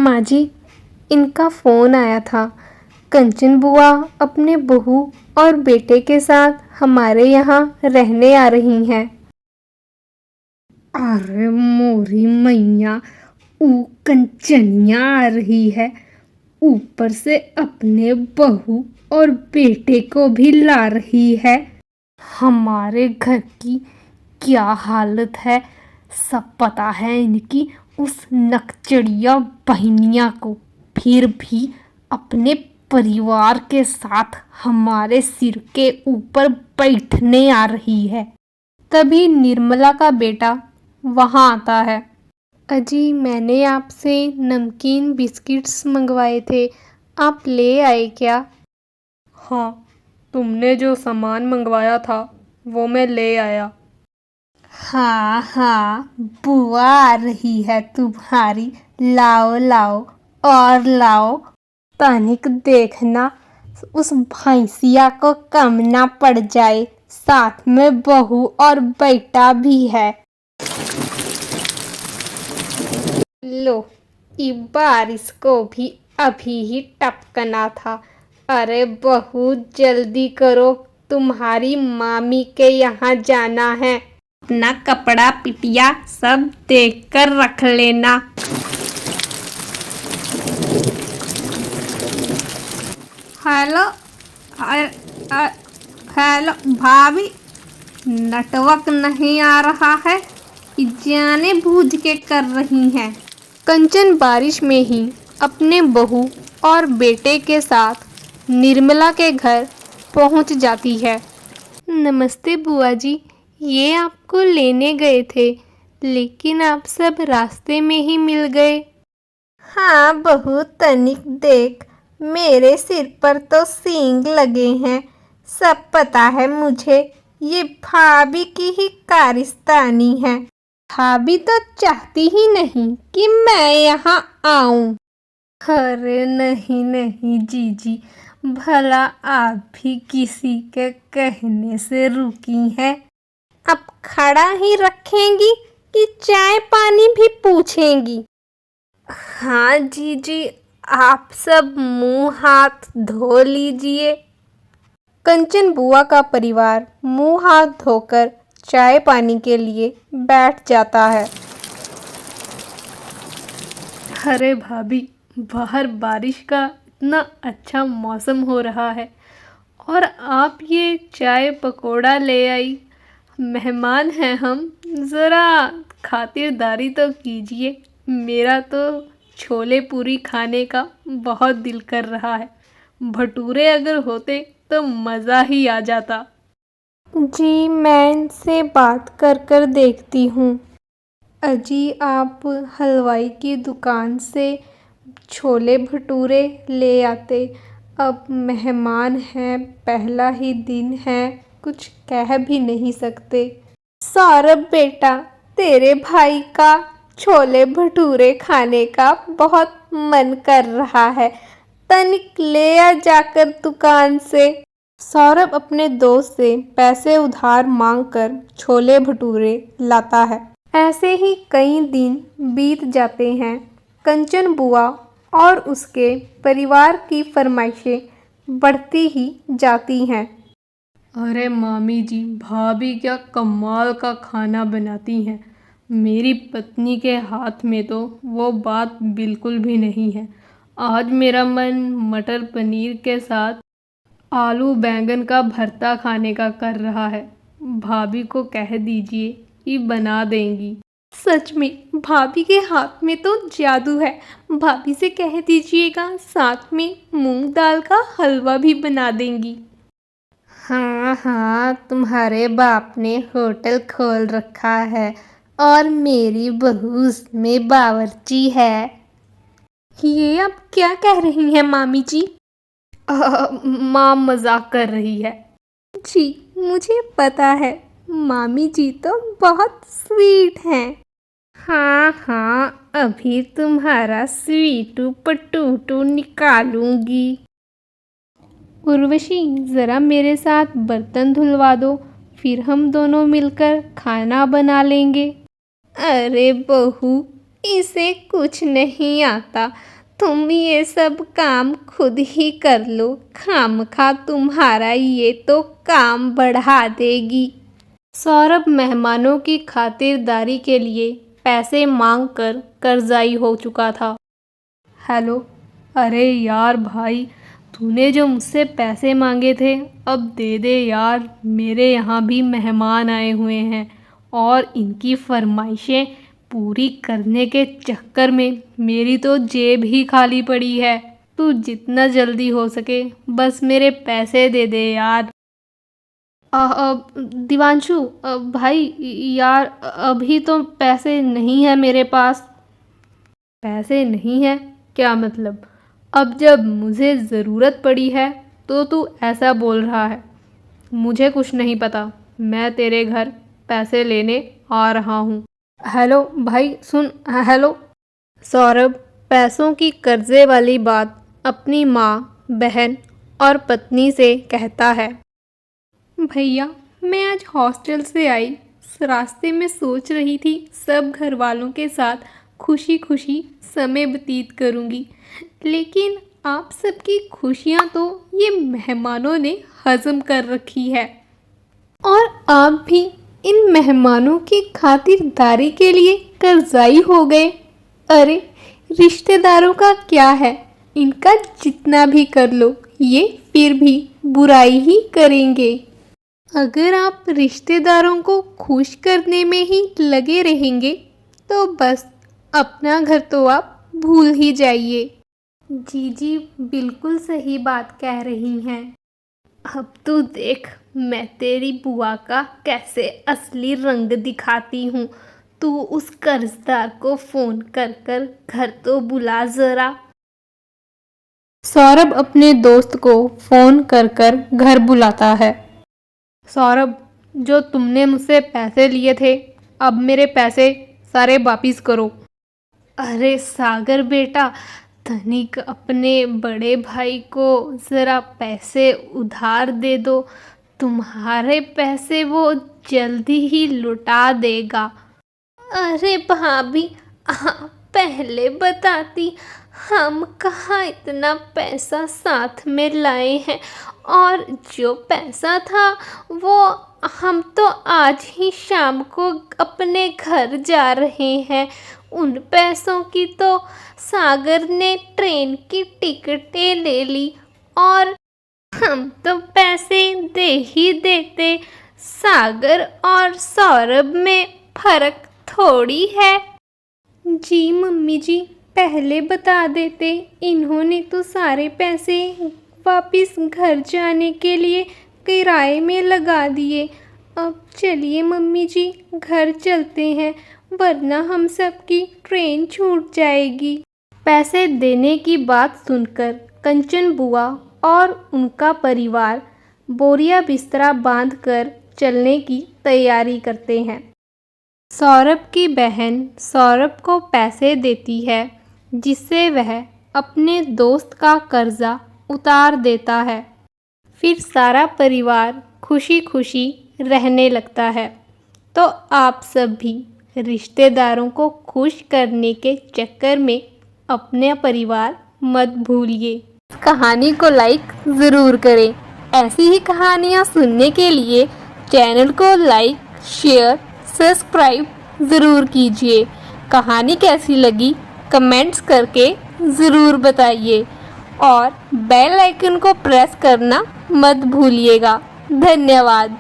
माँ जी, इनका फ़ोन आया था। कंचन बुआ अपने बहू और बेटे के साथ हमारे यहाँ रहने आ रही हैं। अरे मोरी मैया, ऊ कंचनिया आ रही है, ऊपर से अपने बहू और बेटे को भी ला रही है। हमारे घर की क्या हालत है, सब पता है इनकी उस नकचड़िया बहनिया को। फिर भी अपने परिवार के साथ हमारे सिर के ऊपर बैठने आ रही है। तभी निर्मला का बेटा वहाँ आता है। अजी, मैंने आपसे नमकीन बिस्किट्स मंगवाए थे, आप ले आए क्या? हाँ, तुमने जो सामान मंगवाया था वो मैं ले आया। हाँ हाँ, बुआ आ रही है तुम्हारी, लाओ लाओ और लाओ। तनिक देखना उस भैंसिया को कम ना पड़ जाए, साथ में बहू और बेटा भी है। लो, ये बारिश को भी अभी ही टपकना था। अरे बहू जल्दी करो, तुम्हारी मामी के यहाँ जाना है। अपना कपड़ा पिटिया सब देख कर रख लेना। हेलो हेलो भाभी, नेटवर्क नहीं आ रहा है, जाने बूझ के कर रही हैं। कंचन बारिश में ही अपने बहू और बेटे के साथ निर्मला के घर पहुंच जाती है। नमस्ते बुआ जी, ये आपको लेने गए थे, लेकिन आप सब रास्ते में ही मिल गए। हाँ बहू, तनिक देख, मेरे सिर पर तो सींग लगे हैं, सब पता है मुझे। ये भाभी की ही कारिस्तानी है। भाभी तो चाहती ही नहीं कि मैं यहाँ आऊं। अरे नहीं नहीं जीजी, भला आप भी किसी के कहने से रुकी हैं? अब खड़ा ही रखेंगी कि चाय पानी भी पूछेंगी? हाँ जीजी, आप सब मुंह हाथ धो लीजिए। कंचन बुआ का परिवार मुंह हाथ धोकर चाय पानी के लिए बैठ जाता है। अरे भाभी, बाहर बारिश का इतना अच्छा मौसम हो रहा है और आप ये चाय पकोड़ा ले आई। मेहमान हैं हम, ज़रा खातिरदारी तो कीजिए। मेरा तो छोले पूरी खाने का बहुत दिल कर रहा है। भटूरे अगर होते तो मज़ा ही आ जाता। जी, मैं इनसे बात कर देखती हूँ। अजी, आप हलवाई की दुकान से छोले भटूरे ले आते। अब मेहमान हैं, पहला ही दिन है, कुछ कह भी नहीं सकते। सौरभ बेटा, तेरे भाई का छोले भटूरे खाने का बहुत मन कर रहा है, तनिक ले आ जाकर दुकान से। सौरभ अपने दोस्त से पैसे उधार मांगकर छोले भटूरे लाता है। ऐसे ही कई दिन बीत जाते हैं। कंचन बुआ और उसके परिवार की फरमाइशें बढ़ती ही जाती हैं। अरे मामी जी, भाभी क्या कमाल का खाना बनाती हैं। मेरी पत्नी के हाथ में तो वो बात बिल्कुल भी नहीं है। आज मेरा मन मटर पनीर के साथ आलू बैंगन का भरता खाने का कर रहा है। भाभी को कह दीजिए कि बना देंगी। सच में भाभी के हाथ में तो जादू है। भाभी से कह दीजिएगा साथ में मूंग दाल का हलवा भी बना देंगी। हाँ हाँ, तुम्हारे बाप ने होटल खोल रखा है और मेरी बहू उसमें बावर्ची है। ये आप क्या कह रही हैं मामी जी? माँ मजाक कर रही है। जी, मुझे पता है, मामी जी तो बहुत स्वीट हैं। हाँ हाँ, अभी तुम्हारा स्वीटू पटूटू निकालूंगी। उर्वशी, ज़रा मेरे साथ बर्तन धुलवा दो, फिर हम दोनों मिलकर खाना बना लेंगे। अरे बहू, इसे कुछ नहीं आता, तुम ये सब काम खुद ही कर लो, खामखा तुम्हारा ये तो काम बढ़ा देगी। सौरभ मेहमानों की खातिरदारी के लिए पैसे मांगकर कर्जाई हो चुका था। हेलो, अरे यार भाई, तूने जो मुझसे पैसे मांगे थे अब दे दे यार, मेरे यहाँ भी मेहमान आए हुए हैं और इनकी फरमाइशें पूरी करने के चक्कर में मेरी तो जेब ही खाली पड़ी है। तू जितना जल्दी हो सके बस मेरे पैसे दे दे यार। दिवांशु, भाई यार, अभी तो पैसे नहीं है मेरे पास। पैसे नहीं है क्या मतलब? अब जब मुझे ज़रूरत पड़ी है तो तू ऐसा बोल रहा है। मुझे कुछ नहीं पता, मैं तेरे घर पैसे लेने आ रहा हूँ। हेलो भाई सुन, हेलो। सौरभ पैसों की कर्जे वाली बात अपनी माँ, बहन और पत्नी से कहता है। भैया, मैं आज हॉस्टल से आई, रास्ते में सोच रही थी सब घर वालों के साथ खुशी खुशी समय व्यतीत करूंगी, लेकिन आप सबकी खुशियां तो ये मेहमानों ने हजम कर रखी है और आप भी इन मेहमानों की खातिरदारी के लिए कर्जाई हो गए। अरे रिश्तेदारों का क्या है, इनका जितना भी कर लो ये फिर भी बुराई ही करेंगे। अगर आप रिश्तेदारों को खुश करने में ही लगे रहेंगे तो बस अपना घर तो आप भूल ही जाइए। जी, बिल्कुल सही बात कह रही हैं। अब तू देख मैं तेरी बुआ का कैसे असली रंग दिखाती हूँ। तू उस कर्जदार को फ़ोन कर कर घर तो बुला ज़रा। सौरभ अपने दोस्त को फ़ोन कर कर घर बुलाता है। सौरभ, जो तुमने मुझसे पैसे लिए थे अब मेरे पैसे सारे वापिस करो। अरे सागर बेटा, तनिक अपने बड़े भाई को ज़रा पैसे उधार दे दो, तुम्हारे पैसे वो जल्दी ही लौटा देगा। अरे भाभी, आप पहले बताती, हम कहाँ इतना पैसा साथ में लाए हैं, और जो पैसा था वो हम तो आज ही शाम को अपने घर जा रहे हैं। उन पैसों की तो सागर ने ट्रेन की टिकटें ले ली और हम तो पैसे दे ही देते। सागर और सौरभ में फर्क थोड़ी है। जी मम्मी जी, पहले बता देते, इन्होंने तो सारे पैसे वापस घर जाने के लिए किराए में लगा दिए। अब चलिए मम्मी जी, घर चलते हैं, वरना हम सबकी ट्रेन छूट जाएगी। पैसे देने की बात सुनकर कंचन बुआ और उनका परिवार बोरिया बिस्तरा बांधकर चलने की तैयारी करते हैं। सौरभ की बहन सौरभ को पैसे देती है जिससे वह अपने दोस्त का कर्जा उतार देता है। फिर सारा परिवार खुशी खुशी रहने लगता है। तो आप सब भी रिश्तेदारों को खुश करने के चक्कर में अपने परिवार मत भूलिए। इस कहानी को लाइक ज़रूर करें। ऐसी ही कहानियाँ सुनने के लिए चैनल को लाइक, शेयर, सब्सक्राइब ज़रूर कीजिए। कहानी कैसी लगी कमेंट्स करके ज़रूर बताइए और बेल आइकन को प्रेस करना मत भूलिएगा। धन्यवाद।